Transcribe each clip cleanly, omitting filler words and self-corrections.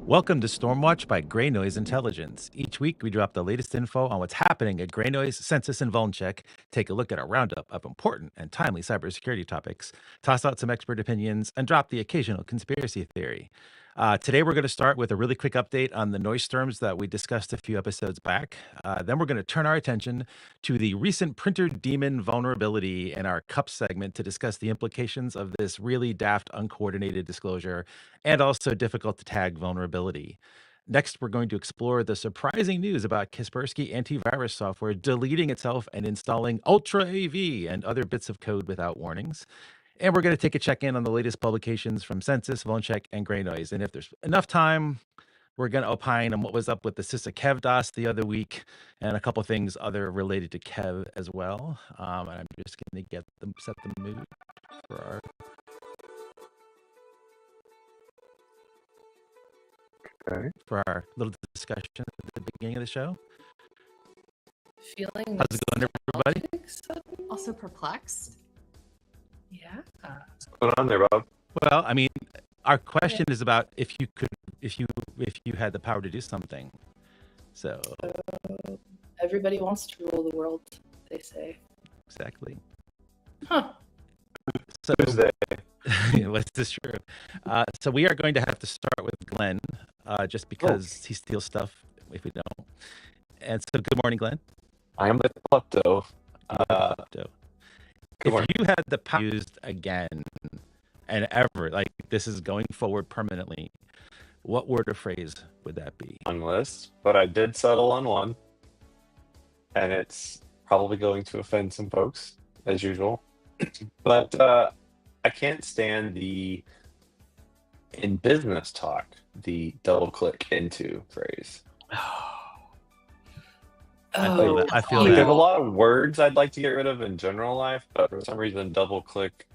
Welcome to Stormwatch by Grey Noise Intelligence. Each week, we drop the latest info on what's happening at Grey Noise, Censys, and Vulnercheck, take a look at a roundup of important and timely cybersecurity topics, toss out some expert opinions, and drop the occasional conspiracy theory. Today, we're going to start with a really quick update on the noise storms that we discussed a few episodes back. Then we're going to turn our attention to the recent printer daemon vulnerability in our CUP segment to discuss the implications of this really daft, uncoordinated disclosure and also difficult to tag vulnerability. Next, we're going to explore the surprising news about Kaspersky antivirus software deleting itself and installing Ultra AV and other bits of code without warnings. And we're going to take a check-in on the latest publications from Censys, Vulnercheck, and Grey Noise. And if there's enough time, we're going to opine on what was up with the CISA Kev DOS the other week and a couple of things other related to Kev as well. And I'm just going to set the mood for our little discussion at the beginning of the show. Feeling how's it going, everybody? Also perplexed. Yeah. What's going on there, Bob? Well, I mean, our question is about if you had the power to do something. So everybody wants to rule the world, they say. Exactly. Huh. So what's this true? So we are going to have to start with Glenn, just because he steals stuff if we don't. And so, good morning, Glenn. I am the klepto. If you had the power used again and ever, like this is going forward permanently, what word or phrase would that be? On list, but I did settle on one, and it's probably going to offend some folks as usual. But I can't stand in business talk, the double click into phrase. I feel there's a lot of words I'd like to get rid of in general life, but for some reason, double click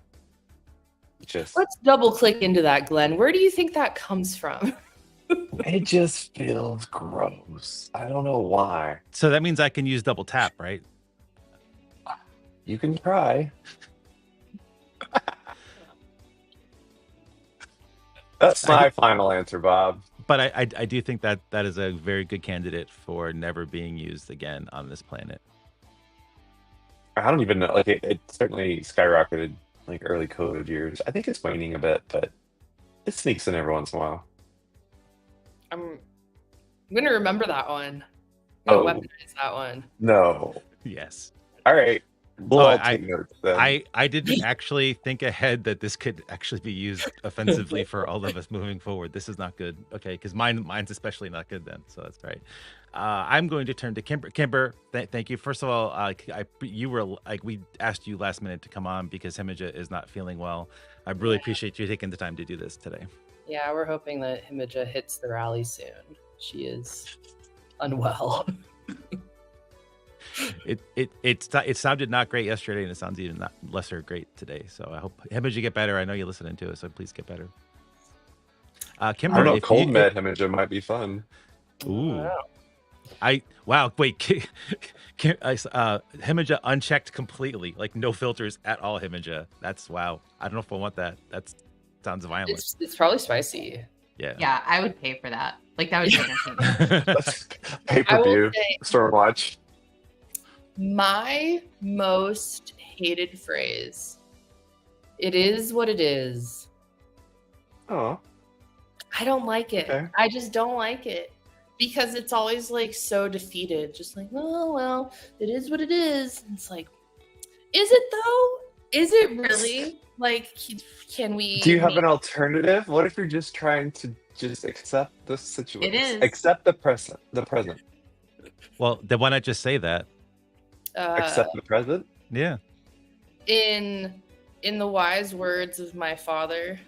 just. Let's double click into that, Glenn. Where do you think that comes from? It just feels gross. I don't know why. So that means I can use double tap, right? You can try. That's my final answer, Bob. But I do think that is a very good candidate for never being used again on this planet. I don't even know. Like it certainly skyrocketed like early COVID years. I think it's waning a bit, but it sneaks in every once in a while. I'm gonna remember that one. I'm gonna weaponize that one. No. Yes. All right. We'll take notes then. I didn't actually think ahead that this could actually be used offensively for all of us moving forward. This is not good. Okay, because mine's especially not good then. So that's right. I'm going to turn to Kimber. Kimber, thank you. First of all, you were like we asked you last minute to come on because Himija is not feeling well. I really appreciate you taking the time to do this today. Yeah, we're hoping that Himija hits the rally soon. She is unwell. It sounded not great yesterday, and it sounds even lesser great today. So I hope Himija get better. I know you're listening to it, so please get better. Kimber, I don't know. Cold med Himija might be fun. Ooh. Wait. Himija unchecked completely, like no filters at all. Himija, that's wow. I don't know if I want that. That sounds violent. It's probably spicy. Yeah, I would pay for that. Like that would be entertaining. Pay-per-view, Stormwatch. My most hated phrase. It is what it is. Oh. I don't like it. Okay. I just don't like it. Because it's always like so defeated. Just like, oh, well, it is what it is. And it's like, is it though? Is it really? Like, can we... Do you have an alternative? What if you're just trying to just accept the situation? It is. Accept the present. Well, then why not just say that? Accept the present? Yeah. In the wise words of my father,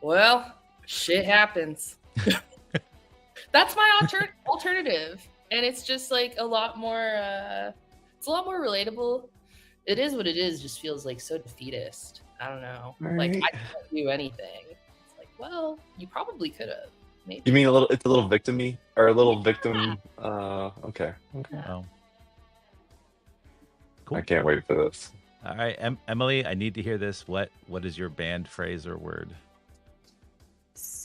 well, shit happens. That's my alternative. And it's just like a lot more, it's a lot more relatable. It is what it is, just feels like so defeatist. I don't know. Right. Like, I can't do anything. It's like, well, you probably could have. Maybe. You mean it's a little victim-y? Or a little victim, okay. Oh. Cool. I can't wait for this. All right, Emily, I need to hear this. What is your banned phrase or word?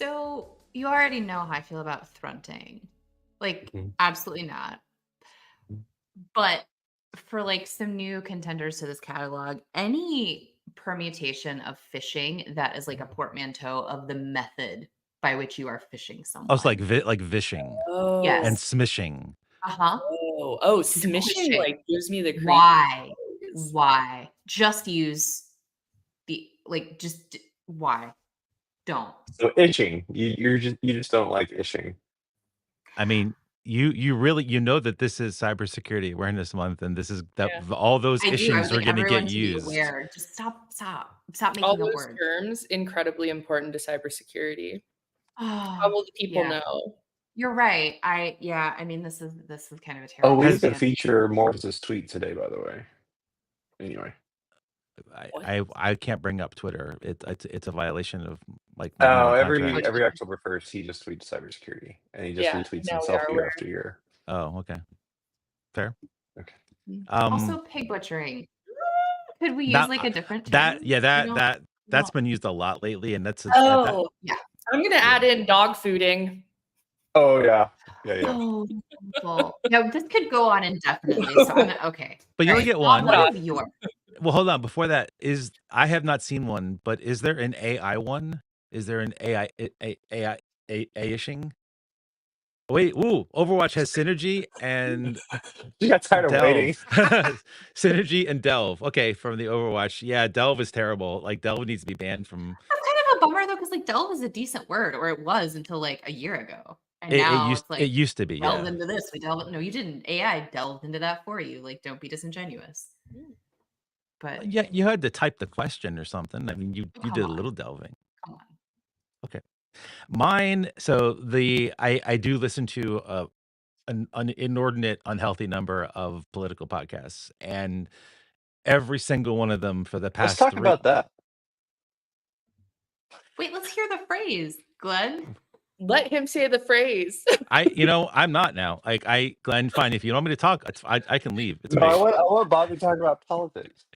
So you already know how I feel about thrunting. Like, Mhm. absolutely not. But for like some new contenders to this catalog, any permutation of phishing that is like a portmanteau of the method by which you are phishing Oh, it's like someone. like vishing and Yes. Oh, smishing. Uh-huh. smishing Phishing. like gives me the creep. Why? Why? Just use the why? Don't. So itching. You just don't like itching. I mean, you really that this is Cybersecurity Awareness Month, and this is that Yeah. all those I do. I ishings would are like going to get everyone to be used. aware. Just stop All making up those words. terms incredibly important to cybersecurity. How Oh, will the people yeah. know? You're right. I mean this is kind of a Oh, terrible we have to idea. feature Morris's tweet today, by the way. Anyway. I can't bring up Twitter. It's a violation of like Oh, my every contract. October 1st, he just tweets cybersecurity, and he just Yeah, retweets now we himself are year aware. after year. Oh, okay, fair. Okay. Also pig butchering. Could we use That like a different term? that yeah that that's no. been used a lot lately, and that's Yeah. I'm gonna add in dog fooding. Oh yeah. Oh, awful. No, this could go on indefinitely. So I'm okay. But you only get one. What is yours? Well, hold on. Before that, I have not seen one, but is there an AI one? Is there an AI-ishing? Wait, ooh, Overwatch has Synergy and You got tired of waiting. Delve. Synergy and Delve. Okay, from the Overwatch. Yeah, Delve is terrible. Like Delve needs to be banned from. That's kind of a bummer though, because like delve is a decent word, or it was until like a year ago. And now it's like It used to be. delve Yeah. into this. No, you didn't. AI delved into that for you. Like, don't be disingenuous. But Yeah, you had to type the question or something. I mean, you come did a on. little delving. Come on. Okay. Mine, so I do listen to an inordinate, unhealthy number of political podcasts, and every single one of them for the Let's past talk 3 about that. Wait, let's hear the phrase, Glenn. Let him say the phrase. I'm not now. Like Glenn, fine. If you don't want me to talk, I can leave. It's No, great. I want Bob to talk about politics.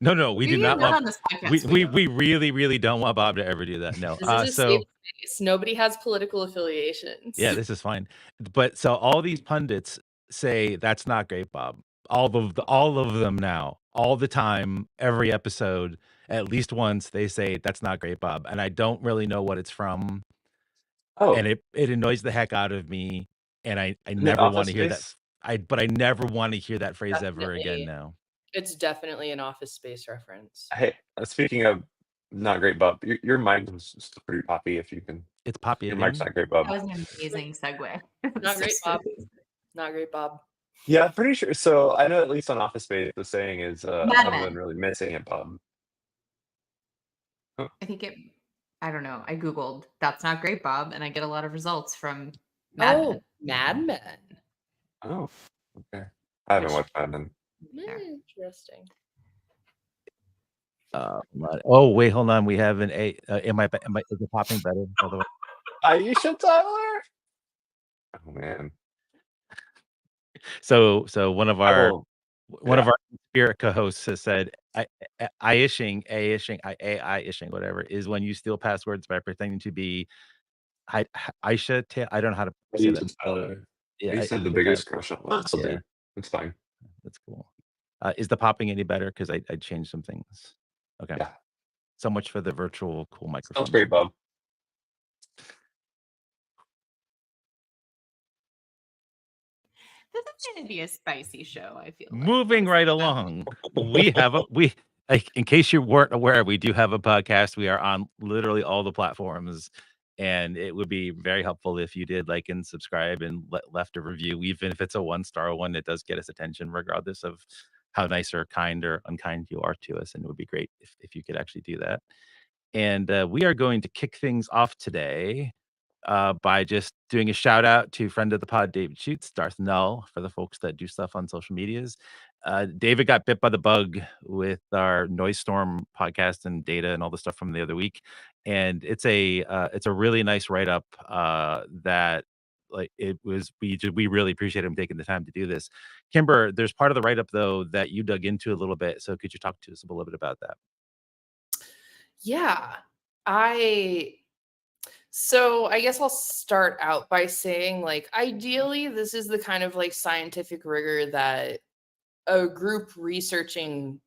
No, we do not want. On this podcast, We really don't want Bob to ever do that. No. This is a safe space. Nobody has political affiliations. Yeah, this is fine. But so all these pundits say that's not great, Bob. All of them now, all the time, every episode, at least once they say that's not great, Bob, and I don't really know what it's from. Oh, And it annoys the heck out of me, and I in the never want Office to hear that. Space? I never want to hear that phrase ever again Definitely. now. It's definitely an Office Space reference. Hey, speaking of not great, Bob, your mic is still pretty poppy. If you can, It's poppy your again. mic's not great, Bob. That was an amazing segue. Not great, Bob. Not great, Bob. Yeah, I'm pretty sure. So I know at least on Office Space, the saying is, Mad "I haven't Men. been really missing it, Bob." I think I don't know. I Googled that's not great, Bob, and I get a lot of results from Mad Men. Mad Men. Oh, okay. I haven't watched Mad Men. Interesting. Oh wait, hold on. We have an A. Am I? Is it popping better? By the way, Aisha Tyler. Oh man. So one of our Yeah. of our spirit co-hosts has said, "I-ishing, AI-ishing, whatever, is when you steal passwords by pretending to be Aisha. I don't know how to say that. Aisha Tyler. Yeah, I used to have the biggest crush on him. Still do. It's fine. That's cool. Is the popping any better? Because I changed some things. Okay. Yeah. So much for the virtual cool microphone. Sounds great, Bob. This is going to be a spicy show, I feel like. Moving right along, in case you weren't aware, we do have a podcast. We are on literally all the platforms, and it would be very helpful if you did like and subscribe and left a review, even if it's a 1-star one. It does get us attention, regardless of how nice or kind or unkind you are to us, and it would be great if you could actually do that. And we are going to kick things off today by just doing a shout out to friend of the pod, David Schuetz, Darth Null, for the folks that do stuff on social medias. David got bit by the bug with our Noise Storm podcast and data and all the stuff from the other week, and it's a really nice write up that like it was. We really appreciate him taking the time to do this. Kimber, there's part of the write up though that you dug into a little bit, so could you talk to us a little bit about that? Yeah, So I guess I'll start out by saying, like, ideally, this is the kind of like scientific rigor that a group researching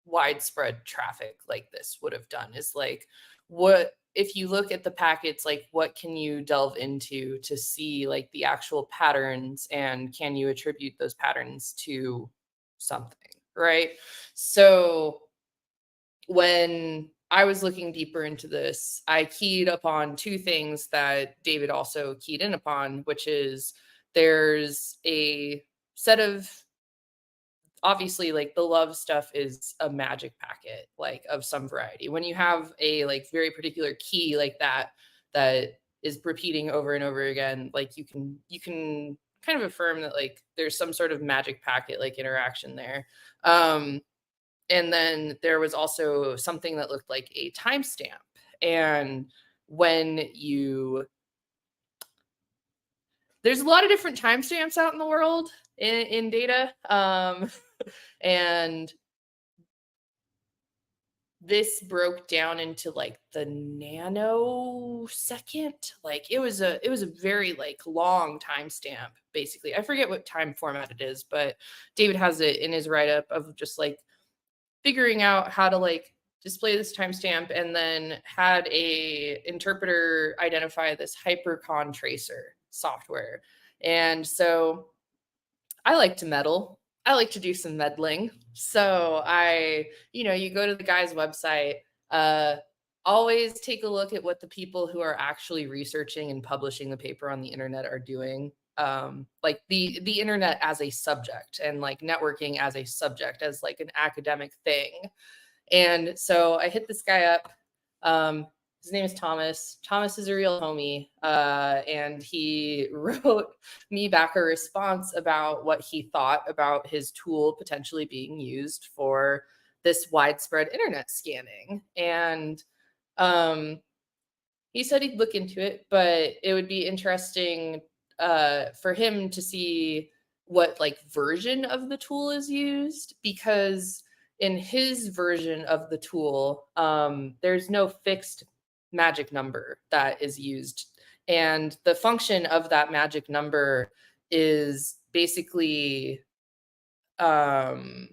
widespread traffic like this would have done. Is like, what if you look at the packets, like what can you delve into to see like the actual patterns, and can you attribute those patterns to something, right? So when I was looking deeper into this, I keyed upon two things that David also keyed in upon, which is there's a set of, obviously, like the love stuff is a magic packet, like of some variety. When you have a like very particular key like that is repeating over and over again, like you can kind of affirm that like there's some sort of magic packet like interaction there. And then there was also something that looked like a timestamp. And when you, there's a lot of different timestamps out in the world in data. And this broke down into like the nanosecond. Like it was a very like long timestamp, basically. I forget what time format it is, but David has it in his write-up of just like figuring out how to like display this timestamp, and then had a interpreter identify this hypercon tracer software. And so I like to meddle. I like to do some meddling. So you go to the guy's website, always take a look at what the people who are actually researching and publishing the paper on the internet are doing. Like the internet as a subject, and like networking as a subject, as like an academic thing. And so I hit this guy up. His name is Thomas. Thomas is a real homie. And he wrote me back a response about what he thought about his tool potentially being used for this widespread internet scanning. And he said he'd look into it, but it would be interesting for him to see what like version of the tool is used, because in his version of the tool, there's no fixed magic number that is used. And the function of that magic number is basically to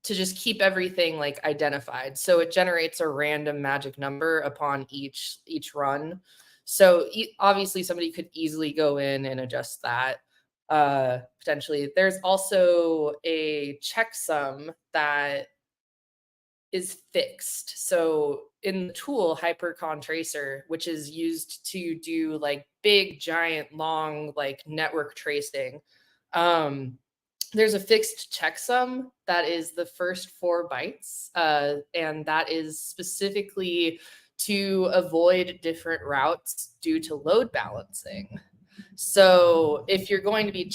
just keep everything like identified. So it generates a random magic number upon each run. So obviously somebody could easily go in and adjust that potentially. There's also a checksum that is fixed. So in the tool hypercon tracer, which is used to do like big, giant, long like network tracing, there's a fixed checksum that is the first 4 bytes, and that is specifically to avoid different routes due to load balancing. So if you're going to be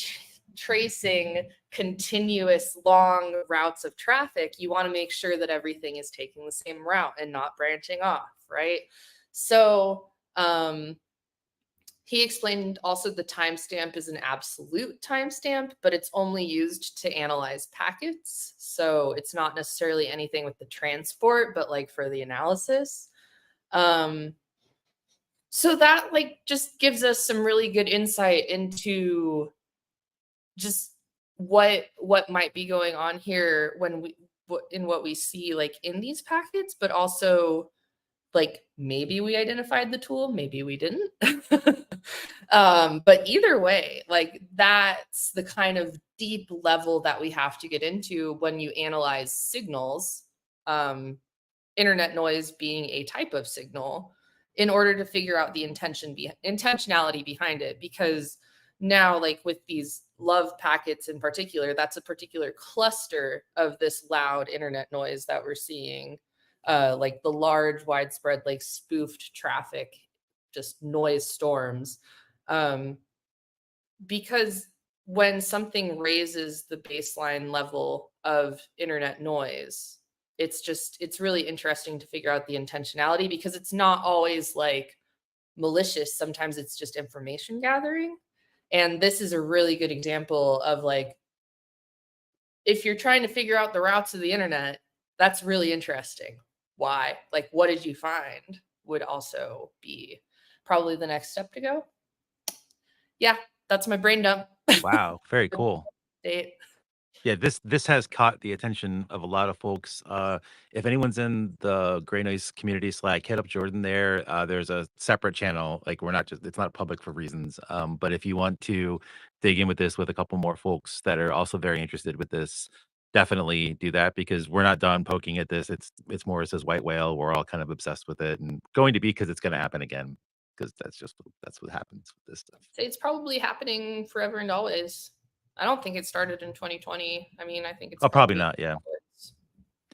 tracing continuous long routes of traffic, you want to make sure that everything is taking the same route and not branching off, right? So he explained also the timestamp is an absolute timestamp, but it's only used to analyze packets. So it's not necessarily anything with the transport, but like for the analysis. So that like just gives us some really good insight into just what might be going on here when we in what we see like in these packets, but also like maybe we identified the tool, maybe we didn't. But either way, like that's the kind of deep level that we have to get into when you analyze signals, internet noise being a type of signal, in order to figure out the intentionality behind it. Because now, like with these love packets in particular, that's a particular cluster of this loud internet noise that we're seeing. Like the large, widespread, like spoofed traffic, just noise storms. Because when something raises the baseline level of internet noise, it's really interesting to figure out the intentionality, because it's not always like malicious. Sometimes it's just information gathering. And this is a really good example of like, if you're trying to figure out the routes of the internet, that's really interesting. Why? Like, what did you find would also be probably the next step to go. Yeah, that's my brain dump. Wow, very cool. Date. Yeah, this has caught the attention of a lot of folks. If anyone's in the Gray Noise community Slack, hit up Jordan there. There's a separate channel. Like it's not public for reasons. But if you want to dig in with this with a couple more folks that are also very interested with this, definitely do that because we're not done poking at this. It's more as white whale. We're all kind of obsessed with it and going to be because it's going to happen again because that's what happens with this stuff. It's probably happening forever and always. I don't think it started in 2020. I mean, I think it's probably not. Yeah,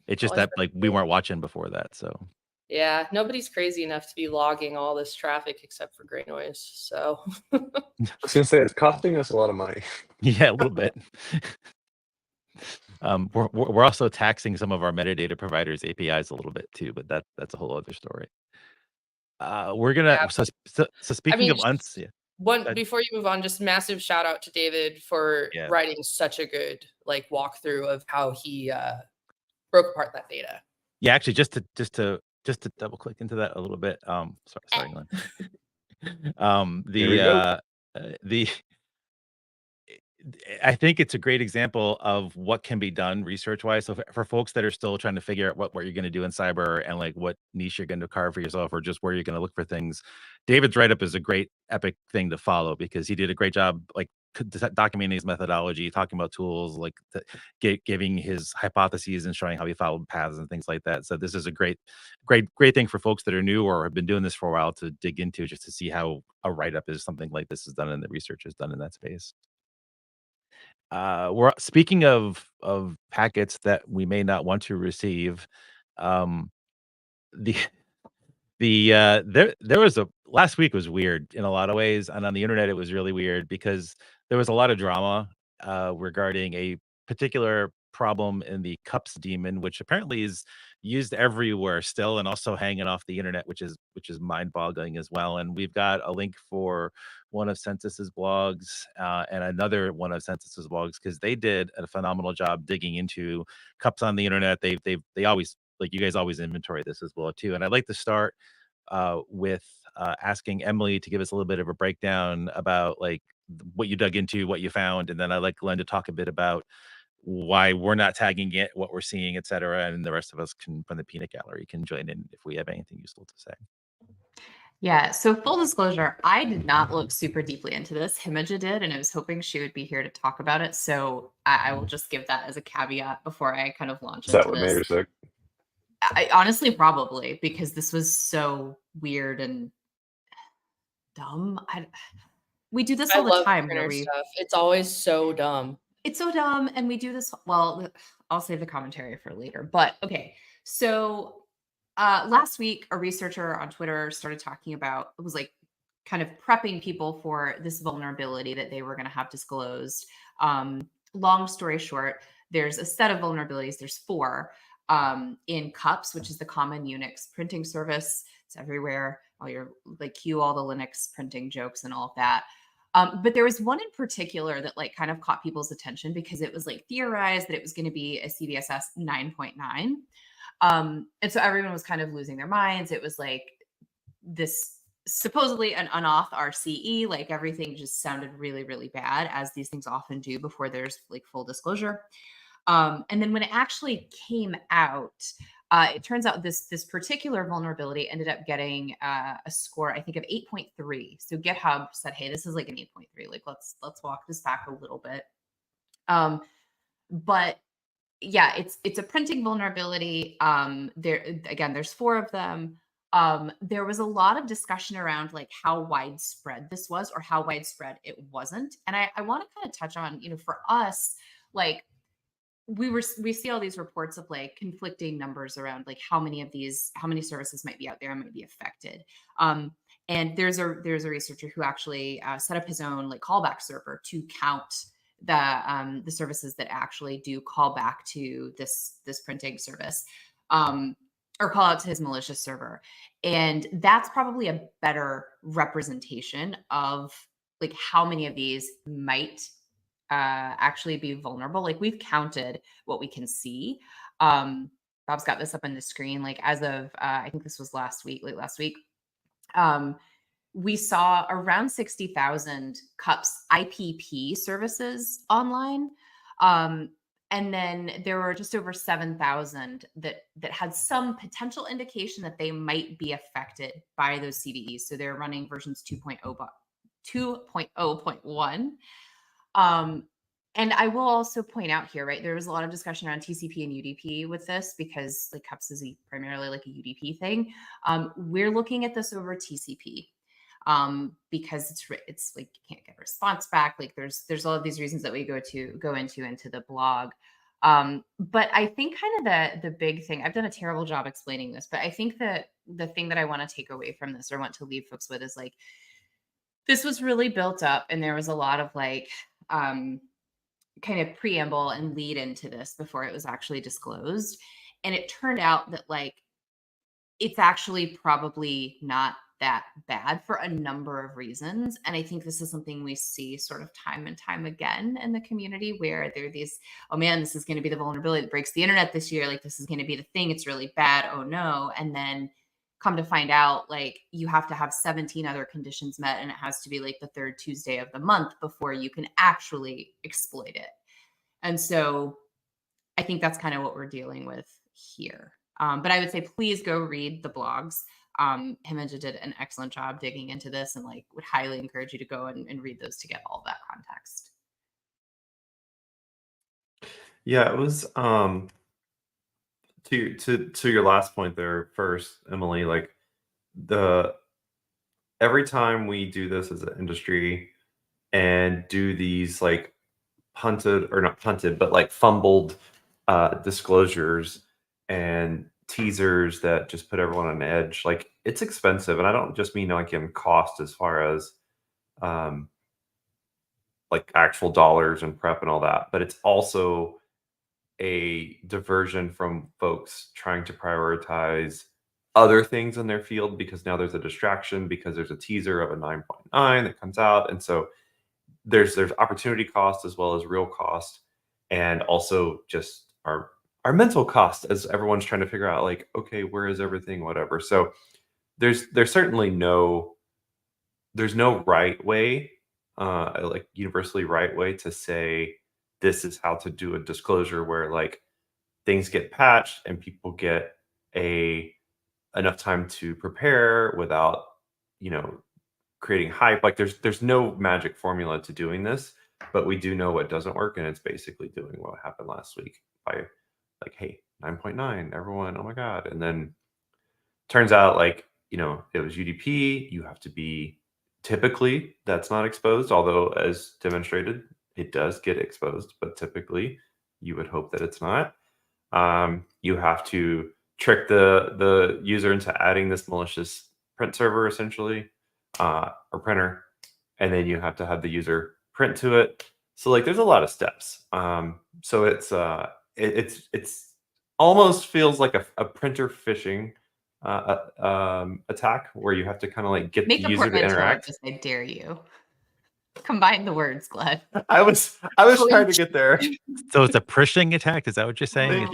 it's just that like we weren't watching before that, so. Yeah, nobody's crazy enough to be logging all this traffic except for Gray Noise. So I was gonna say it's costing us a lot of money. Yeah, a little bit. We're also taxing some of our metadata providers' APIs a little bit too, but that's a whole other story. We're gonna Yeah. so speaking of yeah. Before you move on, just massive shout out to David for writing such a good like walkthrough of how he broke apart that data. Yeah, actually, just to double click into that a little bit. Sorry, Glenn. I think it's a great example of what can be done research-wise. So for folks that are still trying to figure out what you're going to do in cyber and like what niche you're going to carve for yourself or just where you're going to look for things, David's write-up is a great epic thing to follow because he did a great job like documenting his methodology, talking about tools, like giving his hypotheses and showing how he followed paths and things like that. So this is a great thing for folks that are new or have been doing this for a while to dig into just to see how a write-up is something like this is done and the research is done in that space. We're speaking of packets that we may not want to receive. The there was last week was weird in a lot of ways, and on the internet it was really weird because there was a lot of drama regarding a particular problem in the cups daemon, which apparently is used everywhere still and also hanging off the internet, which is mind-boggling as well. And we've got a link for one of Censys's blogs and another one of Censys's blogs because they did a phenomenal job digging into cups on the internet. They always, like, you guys always inventory this as well too. And I'd like to start with asking Emily to give us a little bit of a breakdown about like what you dug into, what you found, and then I'd like Glenn to talk a bit about why we're not tagging it, what we're seeing, et cetera. And the rest of us from the peanut gallery can join in if we have anything useful to say. Yeah, so full disclosure, I did not look super deeply into this. Himaja did, and I was hoping she would be here to talk about it. So I will just give that as a caveat before I kind of launch into this. Is that what made her sick? I honestly, probably, because this was so weird and dumb. We do this all the time. Where stuff. It's always so dumb. It's so dumb, and we do this. Well, I'll save the commentary for later. But okay, so last week, a researcher on Twitter started talking about, it was like kind of prepping people for this vulnerability that they were going to have disclosed. Long story short, there's a set of vulnerabilities. There's 4 in cups, which is the common Unix printing service. It's everywhere. All your like cue all the Linux printing jokes and all of that. But there was one in particular that like kind of caught people's attention because it was like theorized that it was going to be a CVSS 9.9. And so everyone was kind of losing their minds. It was like this supposedly an unauth RCE, like everything just sounded really, really bad, as these things often do before there's like full disclosure. And then when it actually came out, it turns out this particular vulnerability ended up getting a score, I think, of 8.3. So GitHub said, "Hey, this is like an 8.3. Like, let's walk this back a little bit." But yeah, it's a printing vulnerability. There's 4 of them. There was a lot of discussion around like how widespread this was or how widespread it wasn't. And I want to kind of touch on, for us, like we see all these reports of like conflicting numbers around like how many services might be out there and might be affected. And there's a researcher who actually set up his own like callback server to count the services that actually do call back to this printing service, or call out to his malicious server. And that's probably a better representation of like how many of these might actually be vulnerable. Like we've counted what we can see. Bob's got this up on the screen. Like as of I think this was late last week. we saw around 60,000 CUPS IPP services online. And then there were just over 7,000 that had some potential indication that they might be affected by those CVEs. So they're running versions 2.0.1. And I will also point out here, right, there was a lot of discussion around TCP and UDP with this because like CUPS is primarily like a UDP thing. We're looking at this over TCP. Because it's like you can't get a response back. Like there's all of these reasons that we go into the blog. But I think kind of the big thing, I've done a terrible job explaining this, but I think that the thing that I want to take away from this or want to leave folks with is like, this was really built up and there was a lot of like, kind of preamble and lead into this before it was actually disclosed. And it turned out that like, it's actually probably not that bad for a number of reasons. And I think this is something we see sort of time and time again in the community where there are these, oh man, this is going to be the vulnerability that breaks the internet this year. Like this is going to be the thing. It's really bad. Oh no. And then come to find out, like you have to have 17 other conditions met and it has to be like the third Tuesday of the month before you can actually exploit it. And so I think that's kind of what we're dealing with here. But I would say, please go read the blogs. Himanja did an excellent job digging into this and like would highly encourage you to go and read those to get all of that context. Yeah, it was to your last point there first, Emily, like every time we do this as an industry and do these like punted or not punted, but like fumbled disclosures and teasers that just put everyone on edge, like it's expensive. And I don't just mean like in cost as far as like actual dollars and prep and all that, but it's also a diversion from folks trying to prioritize other things in their field because now there's a distraction because there's a teaser of a 9.9 that comes out. And so there's opportunity cost as well as real cost, and also just our mental cost as everyone's trying to figure out like, okay, where is everything, whatever. So there's certainly there's no right way, like universally right way to say this is how to do a disclosure where like things get patched and people get enough time to prepare without, creating hype. Like there's no magic formula to doing this, but we do know what doesn't work, and it's basically doing what happened last week by like, hey, 9.9, everyone, oh my god. And then turns out like, it was UDP. You have to be, typically that's not exposed, although as demonstrated, it does get exposed, but typically you would hope that it's not. You have to trick the user into adding this malicious print server essentially, or printer, and then you have to have the user print to it. So like there's a lot of steps. So it's almost feels like a printer phishing attack where you have to kind of like get the user to interact. I dare you. Combine the words, Glad. I was trying to get there. So it's a prishing attack. Is that what you're saying?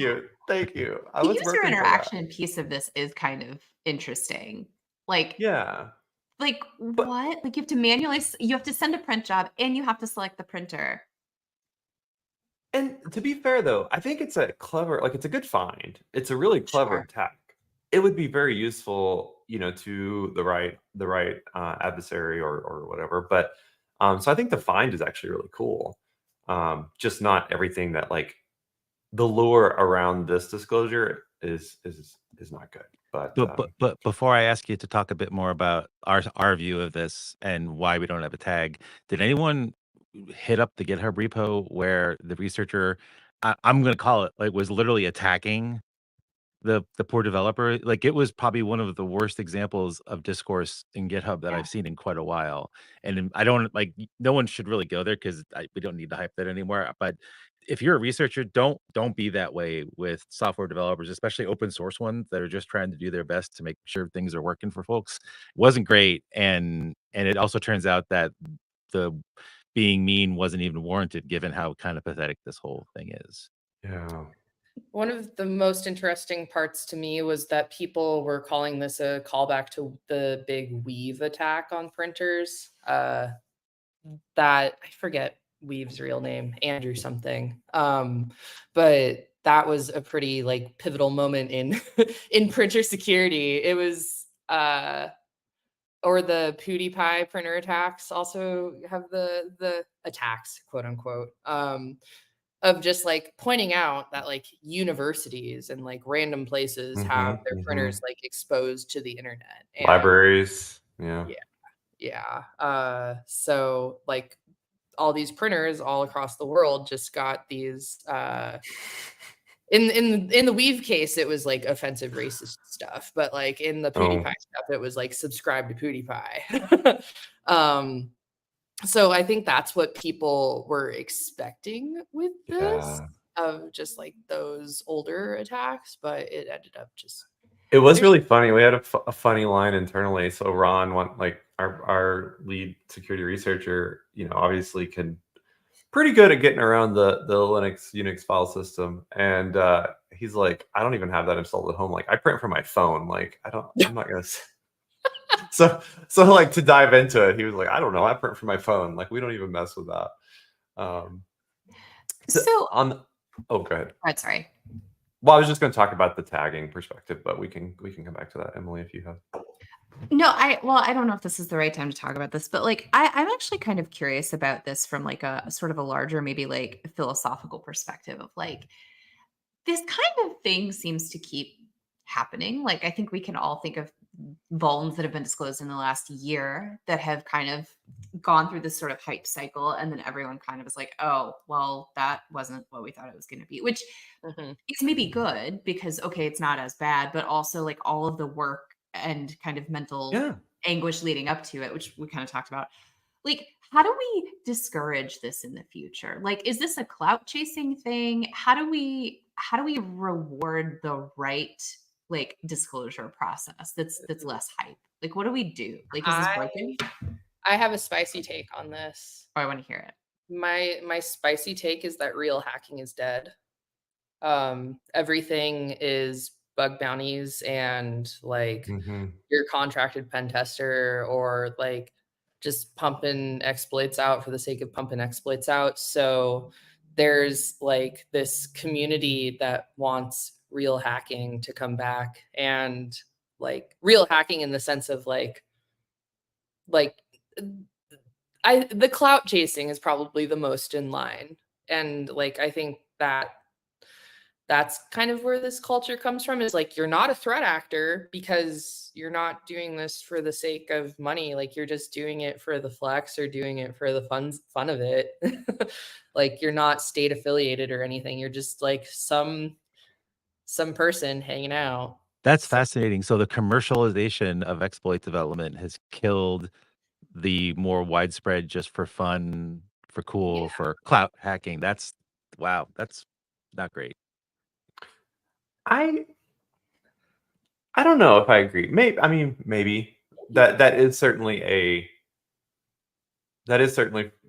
Thank you. The user interaction piece of this is kind of interesting. Like, yeah. Like what? Like you have to send a print job and you have to select the printer. And to be fair though, I think it's it's a good find. It's a really clever attack. It would be very useful, to the right adversary or whatever. But so I think the find is actually really cool. Just not everything that like the lure around this disclosure is not good. But before I ask you to talk a bit more about our view of this and why we don't have a tag, did anyone hit up the GitHub repo where the researcher, I'm going to call it, like was literally attacking the poor developer? Like it was probably one of the worst examples of discourse in GitHub that I've seen in quite a while. And I don't like, no one should really go there because we don't need to hype that anymore. But if you're a researcher, don't be that way with software developers, especially open source ones that are just trying to do their best to make sure things are working for folks. It wasn't great. And it also turns out that the being mean wasn't even warranted given how kind of pathetic this whole thing is. Yeah. One of the most interesting parts to me was that people were calling this a callback to the big Weave attack on printers. That I forget Weave's real name, Andrew something. But that was a pretty like pivotal moment in in printer security. It was or the PewDiePie printer attacks also have the attacks, quote unquote. Of just like pointing out that like universities and like random places have their printers like exposed to the internet. And Libraries. Yeah. so like all these printers all across the world just got these in the Weave case it was like offensive racist stuff, but like in the PewDiePie stuff it was like subscribe to PewDiePie. So I think that's what people were expecting with this, of just like those older attacks, but it ended up just. It was really funny. We had a funny line internally. So Ron, like our lead security researcher, obviously can pretty good at getting around the Linux Unix file system, and he's like, I don't even have that installed at home. Like I print from my phone. Like I'm not gonna. So like to dive into it, he was like, I don't know, I print from my phone. Like we don't even mess with that. Go ahead. I'm sorry. Well, I was just going to talk about the tagging perspective, but we can come back to that, Emily, if you have. No, I don't know if this is the right time to talk about this, but like I'm actually kind of curious about this from like a sort of a larger, maybe like philosophical perspective of like this kind of thing seems to keep happening. Like I think we can all think of vulns that have been disclosed in the last year that have kind of gone through this sort of hype cycle, and then everyone kind of is like, oh, well, that wasn't what we thought it was going to be, which is maybe good because okay, it's not as bad, but also like all of the work and kind of mental anguish leading up to it, which we kind of talked about. Like, how do we discourage this in the future? Like, is this a clout chasing thing? How do we reward the right like disclosure process that's less hype? Like, what do we do? Like, is this broken? I have a spicy take on this. Oh, I want to hear it. My spicy take is that real hacking is dead. Everything is bug bounties and like your contracted pen tester or like just pumping exploits out for the sake of pumping exploits out. So there's like this community that wants real hacking to come back, and like real hacking in the sense of like the clout chasing is probably the most in line. And like I think that's kind of where this culture comes from, is like you're not a threat actor because you're not doing this for the sake of money. Like you're just doing it for the flex or doing it for the fun of it. Like you're not state affiliated or anything. You're just like some person hanging out. That's fascinating. So the commercialization of exploit development has killed the more widespread just for fun, for cool, for clout hacking. That's wow. That's not great. I don't know if I agree. Maybe that is certainly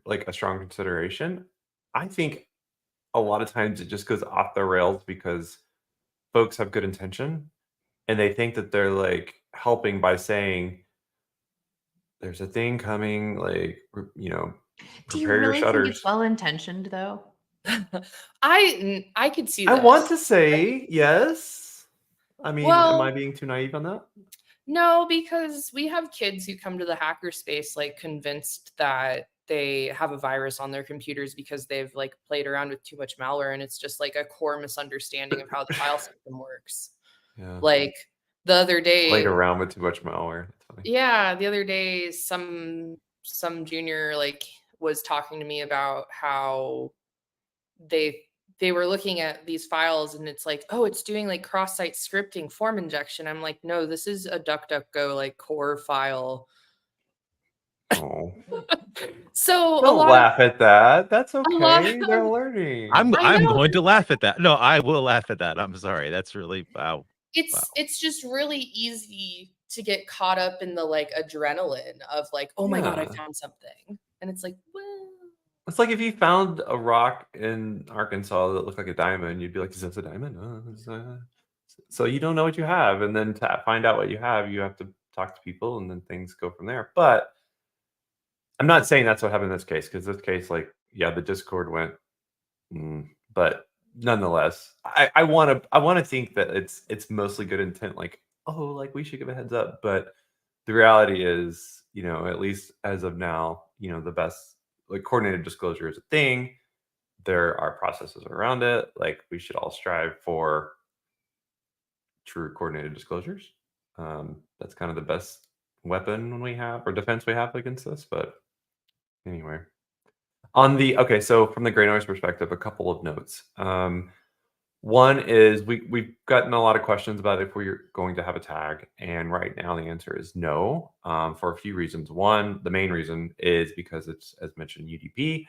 like a strong consideration. I think a lot of times it just goes off the rails because folks have good intention and they think that they're like helping by saying there's a thing coming, like, do you prepare really your shutters. think it's well intentioned though? I could see I this. want to say yes. I mean, Well, am I being too naive on that? No, because we have kids who come to the hacker space like convinced that they have a virus on their computers because they've like played around with too much malware, and it's just like a core misunderstanding of how the file system works. Yeah. Like the other day, Played around with too much malware. That's funny. Yeah, the other day some junior like was talking to me about how they were looking at these files and it's like, oh, it's doing like cross-site scripting, form injection. I'm like, no, this is a DuckDuckGo like core file. Oh. So don't laugh at that. That's okay. They're learning. I'm going to laugh at that. No, I will laugh at that. I'm sorry. That's really wow. It's just really easy to get caught up in the like adrenaline of like, oh my God, I found something. And it's like, well, It's like if you found a rock in Arkansas that looked like a diamond, you'd be like, "Is this a diamond?" So you don't know what you have, and then to find out what you have to talk to people, and then things go from there. But I'm not saying that's what happened in this case, because this case, like, yeah, the Discord went, but nonetheless, I want to think that it's mostly good intent, like, oh, like we should give a heads up. But the reality is, at least as of now, the best, like, coordinated disclosure is a thing. There are processes around it. Like, we should all strive for true coordinated disclosures. That's kind of the best weapon we have, or defense we have against this. But anyway, okay, so from the gray noise perspective, a couple of notes. One is we've gotten a lot of questions about if we're going to have a tag, and right now the answer is no, for a few reasons. One, the main reason is because it's, as mentioned, UDP,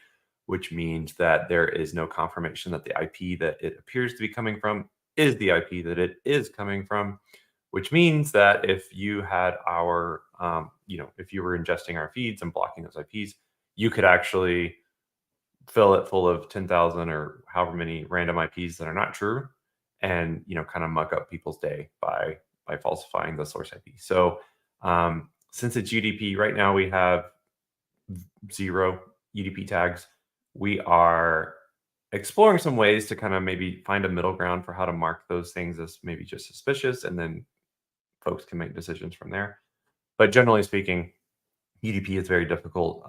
which means that there is no confirmation that the IP that it appears to be coming from is the IP that it is coming from, which means that if you had our, if you were ingesting our feeds and blocking those IPs, you could actually fill it full of 10,000 or however many random IPs that are not true, and kind of muck up people's day by falsifying the source IP. So since it's UDP, right now we have 0 UDP tags. We are exploring some ways to kind of maybe find a middle ground for how to mark those things as maybe just suspicious, and then folks can make decisions from there. But generally speaking, UDP is very difficult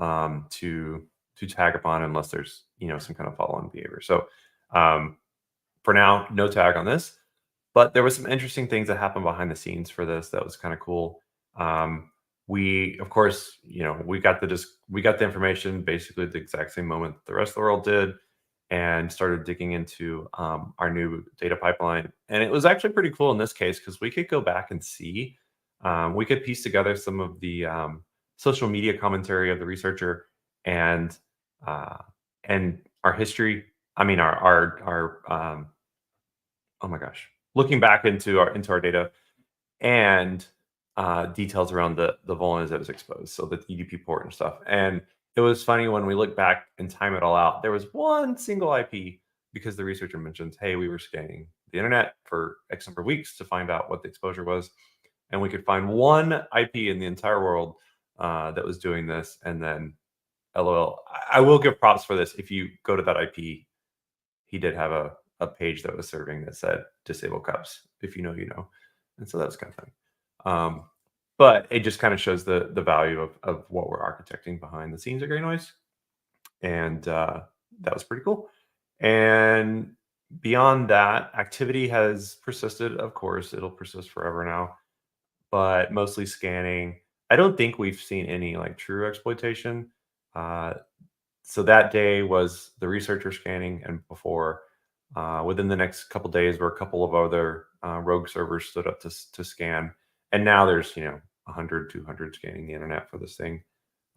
to tag upon unless there's some kind of follow-on behavior. So for now, no tag on this. But there was some interesting things that happened behind the scenes for this that was kind of cool. We, of course, we got the information basically at the exact same moment the rest of the world did, and started digging into our new data pipeline. And it was actually pretty cool in this case, because we could go back and see, we could piece together some of the social media commentary of the researcher and our history. I mean, oh my gosh, looking back into our data and details around the vulnerabilities that was exposed, so the UDP port and stuff. And it was funny when we look back and time it all out. There was one single IP, because the researcher mentions, hey, we were scanning the internet for X number of weeks to find out what the exposure was, and we could find one IP in the entire world that was doing this. And then, LOL, I will give props for this. If you go to that IP, he did have a page that was serving that said disable cups. If you know, you know. And so that was kind of funny. But it just kind of shows the value of what we're architecting behind the scenes at Gray Noise. And that was pretty cool. And beyond that, activity has persisted. Of course, it'll persist forever now, but mostly scanning. I don't think we've seen any like true exploitation. So that day was the researcher scanning, and before, within the next couple days, were a couple of other rogue servers stood up to scan. And now there's 100, 200 scanning the internet for this thing.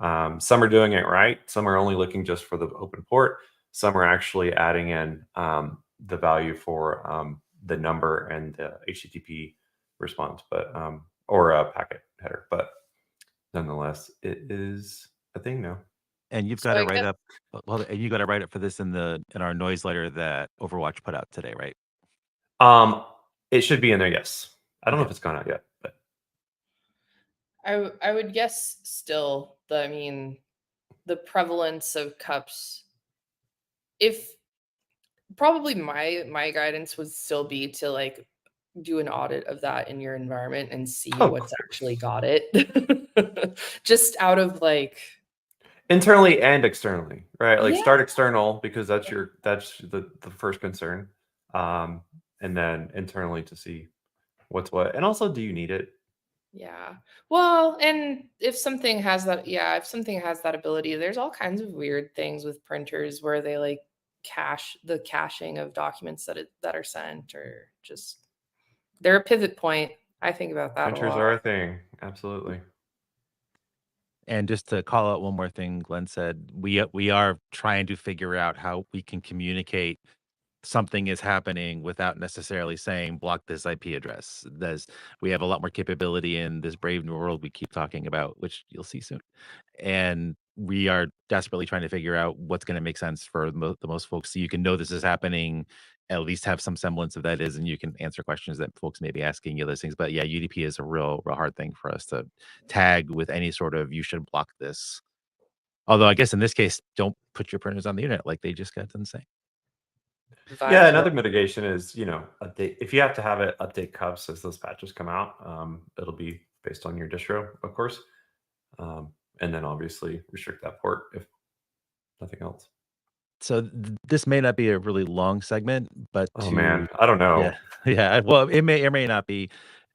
Some are doing it right. Some are only looking just for the open port. Some are actually adding in the value for the number and the HTTP response, but or a packet header. But nonetheless, it is a thing now. And you've got to write up. Well, and you got to write up for this in our noise letter that Overwatch put out today, right? It should be in there. Yes. I don't know if it's gone out yet, but I would guess still the prevalence of cups. If probably my guidance would still be to like do an audit of that in your environment and see what's actually got it. Just out of like internally and externally, right? Like start external, because that's the first concern. And then internally to see what's what. And also, do you need it? Yeah. Well, and if something has that ability, there's all kinds of weird things with printers where they like cache the caching of documents that are sent, or just they're a pivot point. I think about that Printers a lot. are a thing. Absolutely. And just to call out one more thing Glenn said, we are trying to figure out how we can communicate something is happening without necessarily saying block this IP address. We have a lot more capability in this brave new world we keep talking about, which you'll see soon. And we are desperately trying to figure out what's going to make sense for the most folks, so you can know this is happening, at least have some semblance of that is, and you can answer questions that folks may be asking you, those things. But yeah, UDP is a real hard thing for us to tag with any sort of you should block this. Although I guess in this case, don't put your printers on the internet, like they just got done saying. Yeah, another mitigation is, update. If you have to have it, update cups as those patches come out. It'll be based on your distro, of course. And then obviously restrict that port if nothing else. So this may not be a really long segment, but Oh man, I don't know. yeah, yeah. Well, it may or may not be.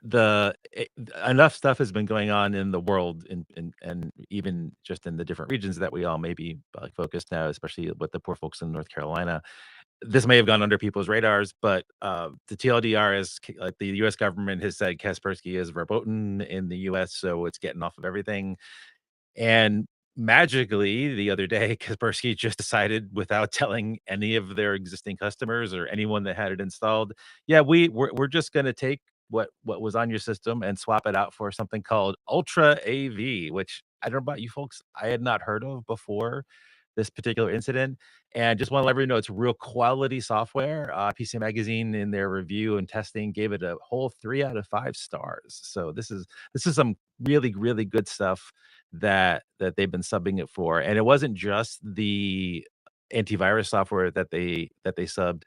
Enough stuff has been going on in the world, and even just in the different regions that we all may be like focused now, especially with the poor folks in North Carolina. This may have gone under people's radars, but the TLDR is like the U.S. government has said Kaspersky is verboten in the U.S., so it's getting off of everything. And magically, the other day, Kaspersky just decided, without telling any of their existing customers or anyone that had it installed, yeah, we're just going to take what was on your system and swap it out for something called Ultra AV, which I don't know about you folks, I had not heard of before this particular incident. And just want to let everyone know it's real quality software. PC Magazine, in their review and testing, gave it a whole 3 out of 5 stars. So this is some really good stuff that they've been subbing it for. And it wasn't just the antivirus software that they subbed.